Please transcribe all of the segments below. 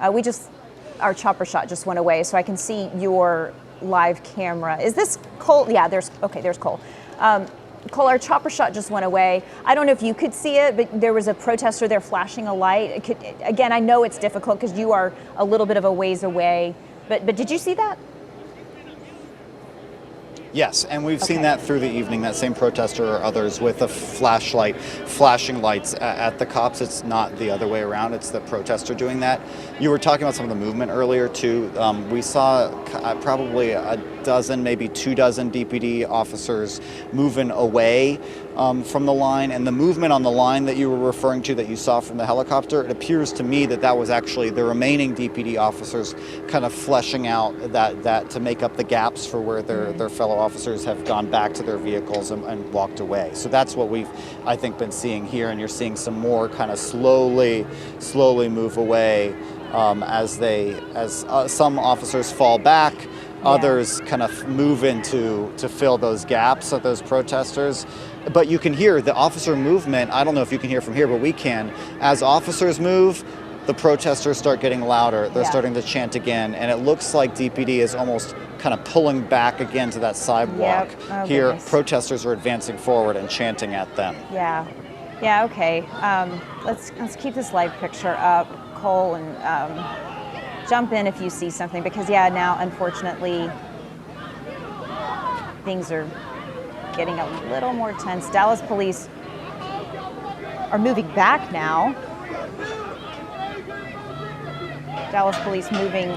Our chopper shot just went away, so I can see your live camera. Is this Cole? Yeah, there's Cole. Cole, our chopper shot just went away. I don't know if you could see it, but there was a protester there flashing a light. Again, I know it's difficult because you are a little bit of a ways away, but did you see that? Yes, and we've seen that through the evening, that same protester or others with a flashlight, flashing lights at the cops. It's not the other way around, it's the protester doing that. You were talking about some of the movement earlier too. We saw probably a dozen, maybe 24 DPD officers moving away from the line, and the movement on the line that you were referring to that you saw from the helicopter, it appears to me that was actually the remaining DPD officers kind of fleshing out that to make up the gaps for where their fellow officers have gone back to their vehicles and walked away. So that's what we've, I think, been seeing here, and you're seeing some more kind of slowly move away as some officers fall back. Others kind of move in to fill those gaps of those protesters. But you can hear the officer movement. I don't know if you can hear from here, but we can. As officers move, the protesters start getting louder. They're starting to chant again. And it looks like DPD is almost kind of pulling back again to that sidewalk. Here, goodness. Protesters are advancing forward and chanting at them. Yeah, okay. Let's keep this live picture up, Cole, and jump in if you see something, because now unfortunately things are getting a little more tense. Dallas police are moving back now. Dallas police moving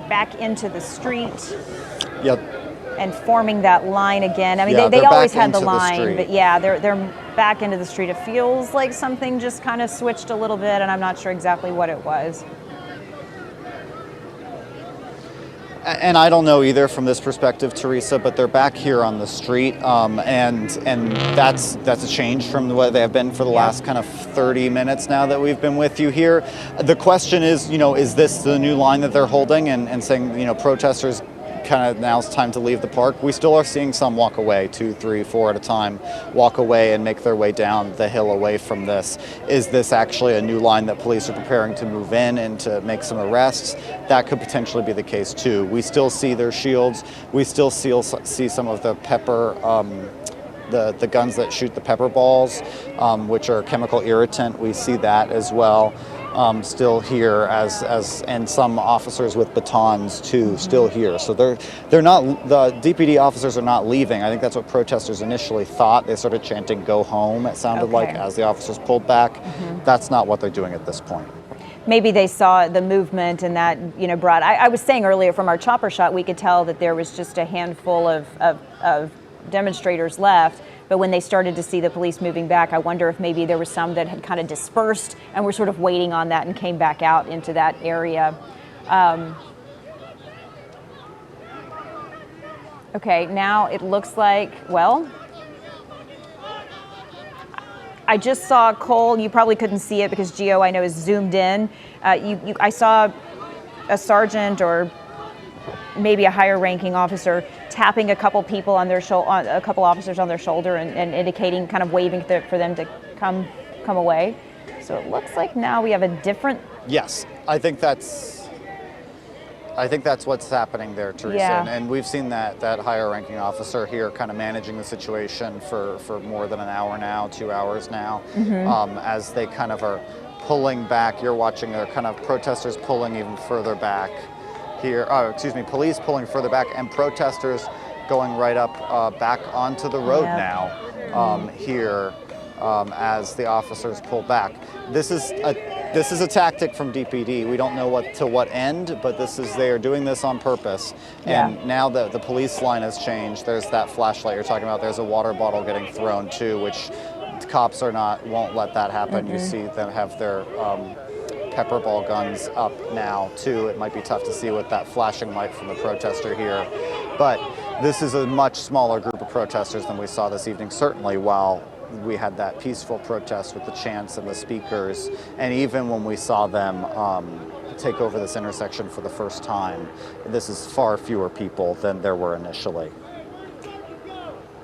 back into the street. Yep. And forming that line again. I mean, they always had the line, but they're back into the street. It feels like something just kind of switched a little bit, and I'm not sure exactly what it was. And I don't know either from this perspective, Teresa, but they're back here on the street, and that's a change from the way they have been for the last kind of 30 minutes now that we've been with you here. The question is, is this the new line that they're holding and saying, protesters, kind of now's time to leave the park? We still are seeing some walk away, 2, 3, 4 at a time, walk away and make their way down the hill away from this. Is this actually a new line that police are preparing to move in and to make some arrests? That could potentially be the case too. We still see their shields. We still see some of the pepper, the guns that shoot the pepper balls, which are chemical irritant. We see that as well. Still here and some officers with batons too, still here. So they're not, the DPD officers are not leaving. I think that's what protesters initially thought. They started chanting "go home," it sounded like, as the officers pulled back. That's not what they're doing at this point. Maybe they saw the movement and that, brought, I was saying earlier from our chopper shot, we could tell that there was just a handful of demonstrators left. But when they started to see the police moving back, I wonder if maybe there was some that had kind of dispersed and were sort of waiting on that and came back out into that area. Okay, now it looks like, I just saw Cole. You probably couldn't see it because Gio, I know, is zoomed in. I saw a sergeant or maybe a higher ranking officer tapping a couple people on their a couple officers on their shoulder and indicating, kind of waving for them to come away. So it looks like now we have a different. Yes, I think that's what's happening there, Teresa. Yeah. And we've seen that higher ranking officer here kind of managing the situation for more than an hour now, 2 hours now, as they kind of are pulling back. You're watching their kind of protesters pulling even further back. Here, police pulling further back and protesters going right up back onto the road now here as the officers pull back. This is a tactic from DPD. We don't know what end, but they are doing this on purpose. And now the police line has changed. There's that flashlight you're talking about. There's a water bottle getting thrown too, which cops won't let that happen. You see them have their pepper ball guns up now too. It might be tough to see with that flashing light from the protester here, but this is a much smaller group of protesters than we saw this evening, certainly while we had that peaceful protest with the chants and the speakers, and even when we saw them take over this intersection for the first time. This is far fewer people than there were initially.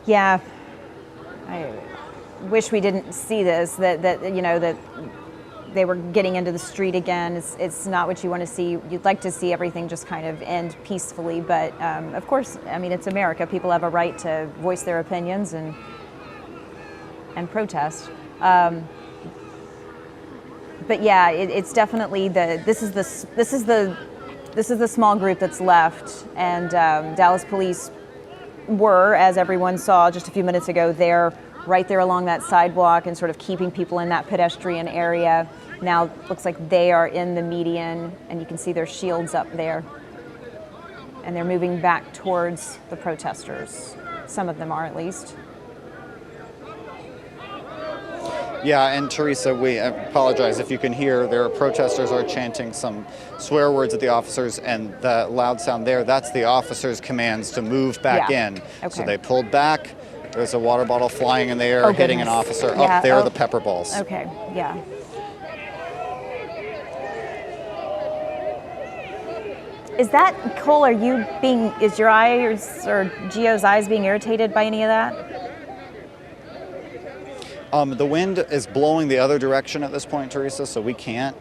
Yeah, I wish we didn't see this, that they were getting into the street again. It's not what you want to see. You'd like to see everything just kind of end peacefully, but of course, I mean, it's America. People have a right to voice their opinions and protest. But yeah, it's definitely this is the small group that's left, and Dallas police were, as everyone saw just a few minutes ago, right there along that sidewalk and sort of keeping people in that pedestrian area. Now looks like they are in the median, and you can see their shields up there. And they're moving back towards the protesters. Some of them are, at least. Yeah, and Teresa, we apologize if you can hear, their protesters are chanting some swear words at the officers, and the loud sound there, that's the officers' commands to move back in. Okay. So they pulled back. There's a water bottle flying in the air, hitting an officer. Up there are the pepper balls. Okay, yeah. Is that, Cole, is your eyes or Gio's eyes being irritated by any of that? The wind is blowing the other direction at this point, Teresa, so we can't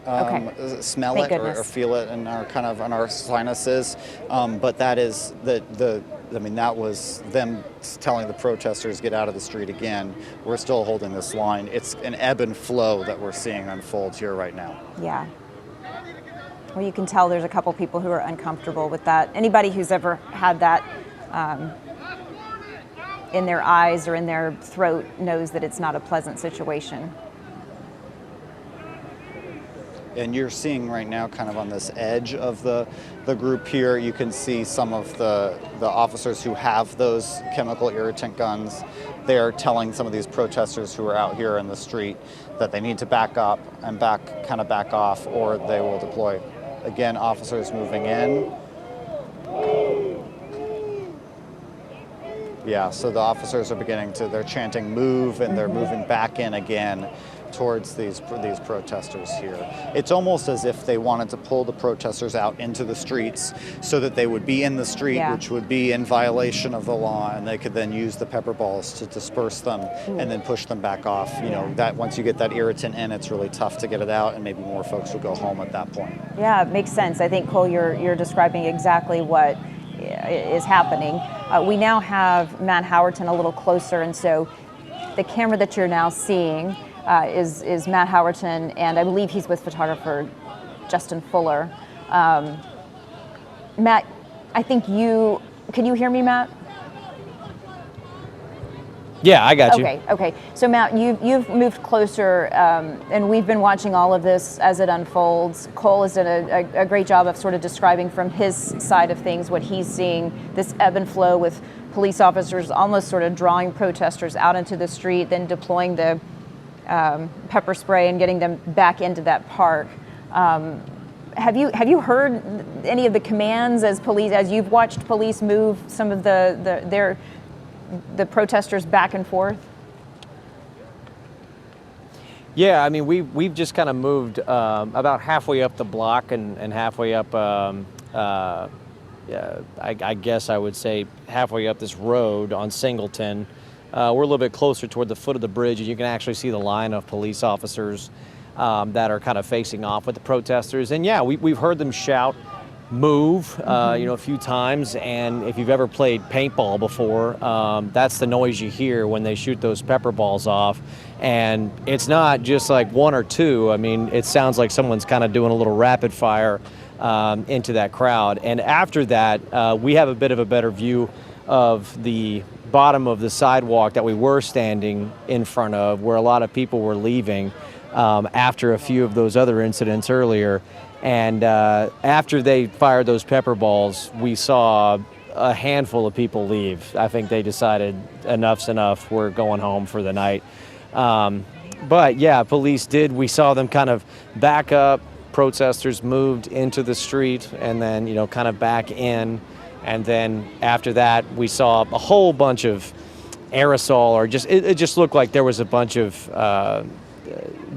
smell Thank it goodness. or feel it in our sinuses. But that is that was them telling the protesters get out of the street again. We're still holding this line. It's an ebb and flow that we're seeing unfold here right now. Yeah. Well, you can tell there's a couple people who are uncomfortable with that. Anybody who's ever had that in their eyes or in their throat knows that it's not a pleasant situation. And you're seeing right now kind of on this edge of the group here, you can see some of the officers who have those chemical irritant guns. They're telling some of these protesters who are out here in the street that they need to back up and back off, or they will deploy. Again, officers moving in. Yeah, so the officers are they're chanting move, and they're moving back in again towards these protesters here. It's almost as if they wanted to pull the protesters out into the streets so that they would be in the street, which would be in violation of the law, and they could then use the pepper balls to disperse them and then push them back off. You know, that once you get that irritant in, it's really tough to get it out, and maybe more folks will go home at that point. Yeah, it makes sense. I think, Cole, you're describing exactly what is happening. We now have Matt Howerton a little closer, and so the camera that you're now seeing is Matt Howerton, and I believe he's with photographer Justin Fuller. Matt, I think can you hear me, Matt? Yeah, I got you. Okay. So Matt, you've moved closer, and we've been watching all of this as it unfolds. Cole has done a great job of sort of describing from his side of things what he's seeing, this ebb and flow with police officers almost sort of drawing protesters out into the street, then deploying the pepper spray and getting them back into that park. Have you heard any of the commands as you've watched police move some of the protesters back and forth? Yeah, I mean, we've just kind of moved about halfway up the block and halfway up, I guess I would say halfway up this road on Singleton. We're a little bit closer toward the foot of the bridge, and you can actually see the line of police officers that are kind of facing off with the protesters. And yeah, we've heard them shout, move, a few times. And if you've ever played paintball before, that's the noise you hear when they shoot those pepper balls off. And it's not just like one or two. I mean, it sounds like someone's kind of doing a little rapid fire into that crowd. And after that, we have a bit of a better view of the bottom of the sidewalk that we were standing in front of, where a lot of people were leaving after a few of those other incidents earlier. And after they fired those pepper balls, we saw a handful of people leave. I think they decided enough's enough, we're going home for the night. But yeah, police we saw them kind of back up, protesters moved into the street and then, kind of back in. And then after that, we saw a whole bunch of aerosol, or it just looked like there was a bunch of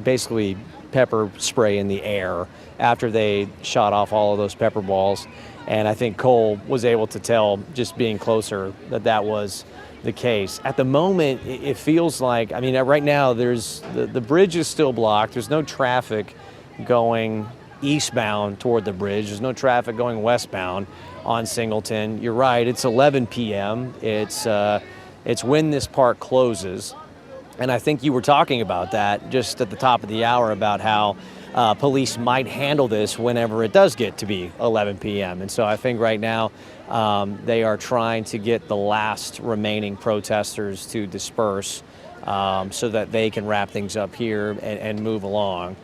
basically pepper spray in the air after they shot off all of those pepper balls. And I think Cole was able to tell, just being closer, that was the case. At the moment, it feels like, right now the bridge is still blocked. There's no traffic going eastbound toward the bridge. There's no traffic going westbound on Singleton. You're right, it's 11 p.m. It's when this park closes. And I think you were talking about that just at the top of the hour about how police might handle this whenever it does get to be 11 p.m. And so I think right now they are trying to get the last remaining protesters to disperse so that they can wrap things up here and move along.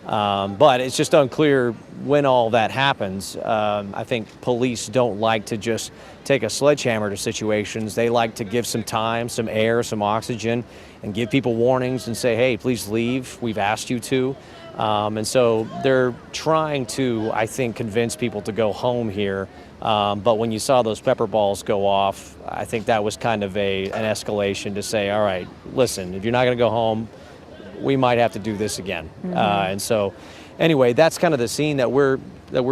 But it's just unclear when all that happens. I think police don't like to just take a sledgehammer to situations. They like to give some time, some air, some oxygen, and give people warnings and say, hey, please leave. We've asked you to. And so they're trying to, I think, convince people to go home here. But when you saw those pepper balls go off, I think that was kind of an escalation to say, all right, listen, if you're not going to go home, we might have to do this again. And so anyway, that's kind of the scene that we're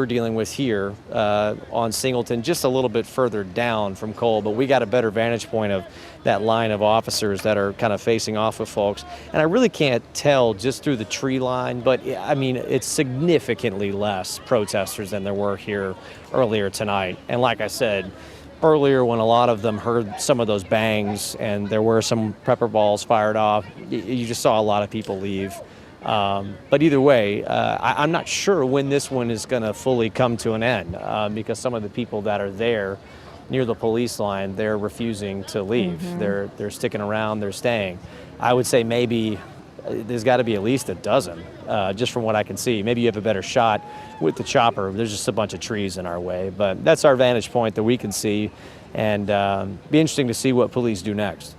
dealing with here on Singleton, just a little bit further down from Cole, but we got a better vantage point of that line of officers that are kind of facing off with folks. And I really can't tell just through the tree line, but I mean, it's significantly less protesters than there were here earlier tonight. And like I said, earlier when a lot of them heard some of those bangs and there were some pepper balls fired off, you just saw a lot of people leave. But either way, I'm not sure when this one is going to fully come to an end because some of the people that are there near the police line, they're refusing to leave. They're sticking around, they're staying. I would say maybe there's got to be at least a dozen, just from what I can see. Maybe you have a better shot with the chopper. There's just a bunch of trees in our way, but that's our vantage point that we can see, and be interesting to see what police do next.